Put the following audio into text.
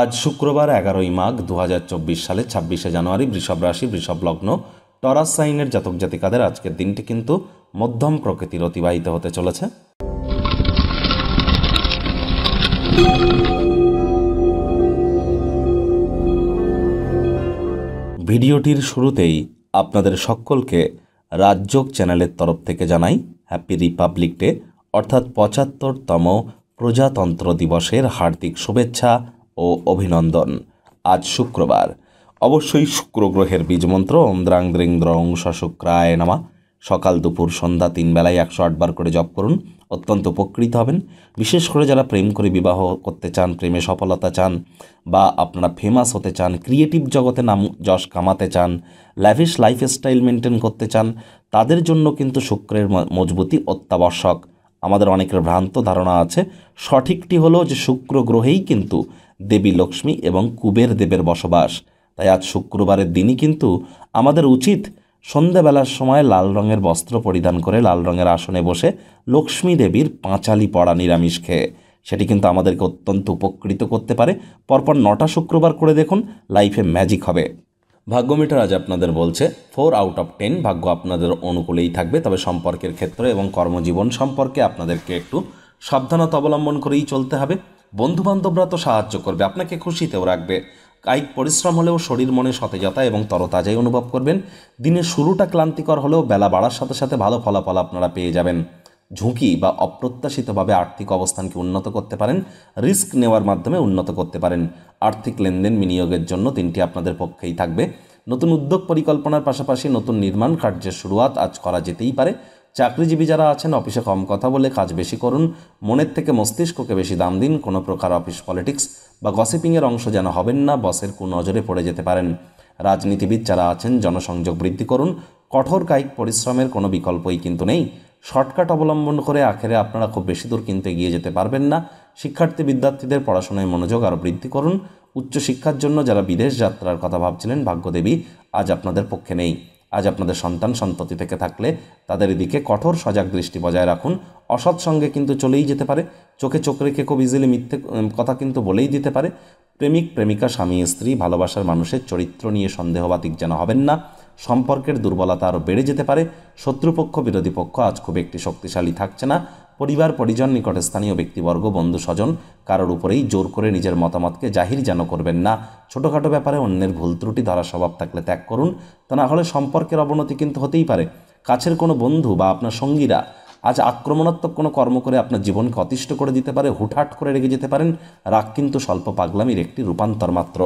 আজ শুক্রবার 11ই মাঘ 2024 সালে 26শে জানুয়ারি বৃষভ রাশি বৃষভ লগ্ন টরাস সাইনের জাতক জাতিকাদের আজকের দিনটি কিন্তু মধ্যম প্রকৃতির অতিবাহিত হতে চলেছে। ভিডিওটির শুরুতেই আপনাদের সকলকে রাজযোগ চ্যানেলের তরফ থেকে জানাই হ্যাপি রিপাবলিক ডে অর্থাৎ 75তম প্রজাতন্ত্র দিবসের হার্দিক শুভেচ্ছা ও অভিনন্দন। আজ শুক্রবার, অবশ্যই শুক্র গ্রহের বীজমন্ত্র ওম দ্রাং দ্রিং দ্রং শুক্রায় নমঃ সকাল দুপুর সন্ধ্যা 3 বেলায় 108 বার করে জপ করুন, অত্যন্ত উপকৃত হবেন। বিশেষ করে যারা প্রেম করে বিবাহ করতে চান, প্রেমে সফলতা চান, বা আপনারা ফেমাস হতে চান, ক্রিয়েটিভ জগতে নাম যশ কামাতে চান, ল্যাভিশ লাইফস্টাইল মেনটেন করতে চান, তাদের জন্য কিন্তু শুক্রের মজবুতি অত্যাবশ্যক। আমাদের অনেকের ভ্রান্ত ধারণা আছে, সঠিকটি হলো যে শুক্র গ্রহেই কিন্তু দেবী লক্ষ্মী এবং কুবের দেবের বসবাস। তাই আজ শুক্রবারের দিনই কিন্তু আমাদের উচিত সন্ধ্যাবেলার সময় লাল রঙের বস্ত্র পরিধান করে লাল রঙের আসনে বসে লক্ষ্মী দেবীর পাঁচালি পড়া নিরামিষ খেয়ে, সেটি কিন্তু আমাদেরকে অত্যন্ত উপকৃত করতে পারে। পরপর 9টা শুক্রবার করে দেখুন, লাইফে ম্যাজিক হবে। ভাগ্য মিটার আজ আপনাদের বলছে 4 আউট অফ 10, ভাগ্য আপনাদের অনুকূলেই থাকবে। তবে সম্পর্কের ক্ষেত্রে এবং কর্মজীবন সম্পর্কে আপনাদেরকে একটু সাবধানতা অবলম্বন করেই চলতে হবে। বন্ধুবান্ধবরা তো সাহায্য করবে, আপনাকে খুশিতেও রাখবে। কায়িক পরিশ্রম হলেও শরীর মনে সতেজতা এবং তরতাজাই অনুভব করবেন। দিনের শুরুটা ক্লান্তিকর হলেও বেলা বাড়ার সাথে সাথে ভালো ফলাফল আপনারা পেয়ে যাবেন। ঝুঁকি বা অপ্রত্যাশিতভাবে আর্থিক অবস্থানকে উন্নত করতে পারেন, রিস্ক নেওয়ার মাধ্যমে উন্নত করতে পারেন। আর্থিক লেনদেন বিনিয়োগের জন্য দিনটি আপনাদের পক্ষেই থাকবে। নতুন উদ্যোগ পরিকল্পনার পাশাপাশি নতুন নির্মাণ কার্যের শুরুয়াত আজ করা যেতেই পারে। চাকরিজীবী যারা আছেন, অফিসে কম কথা বলে কাজ বেশি করুন, মনের থেকে মস্তিষ্ককে বেশি দাম দিন। কোনো প্রকার অফিস পলিটিক্স বা গসিপিংয়ের অংশ যেন হবেন না, বসের কুনজরে পড়ে যেতে পারেন। রাজনীতিবিদ যারা আছেন, জনসংযোগ বৃদ্ধি করুন। কঠোর কায়িক পরিশ্রমের কোনো বিকল্পই কিন্তু নেই। শর্টকাট অবলম্বন করে আখেরে আপনারা খুব বেশি দূর কিন্তু এগিয়ে যেতে পারবেন না। শিক্ষার্থী বিদ্যার্থীদের পড়াশোনায় মনোযোগ আরও বৃদ্ধি করুন। উচ্চশিক্ষার জন্য যারা বিদেশ যাত্রার কথা ভাবছিলেন, ভাগ্যদেবী আজ আপনাদের পক্ষে নেই। আজ আপনাদের সন্তান সন্ততি থেকে থাকলে তাদের দিকে কঠোর সজাগ দৃষ্টি বজায় রাখুন। অসৎ সঙ্গে কিন্তু চলেই যেতে পারে। চোখে চোখ রেখে খুব ইজিলি মিথ্যে কথা কিন্তু বলেই দিতে পারে। প্রেমিক প্রেমিকা, স্বামী স্ত্রী, ভালোবাসার মানুষের চরিত্র নিয়ে সন্দেহবাতিক যেন হবেন না। সম্পর্কের দুর্বলতা আরও বেড়ে যেতে পারে। শত্রুপক্ষ বিরোধী পক্ষ আজ খুব একটি শক্তিশালী থাকছে না। পরিবার পরিজন, নিকটে স্থানীয় ব্যক্তিবর্গ, বন্ধু স্বজন কারোর উপরেই জোর করে নিজের মতামতকে জাহির যেন করবেন না। ছোটোখাটো ব্যাপারে অন্যের ভুল ত্রুটি ধরার স্বভাব থাকলে ত্যাগ করুন, তা না হলে সম্পর্কের অবনতি কিন্তু হতেই পারে। কাছের কোনো বন্ধু বা আপনার সঙ্গীরা আজ আক্রমণাত্মক কোনো কর্ম করে আপনার জীবনকে অতিষ্ঠ করে দিতে পারে। হুটহাট করে রেগে যেতে পারেন। রাগ কিন্তু স্বল্প পাগলামির একটি রূপান্তর মাত্র।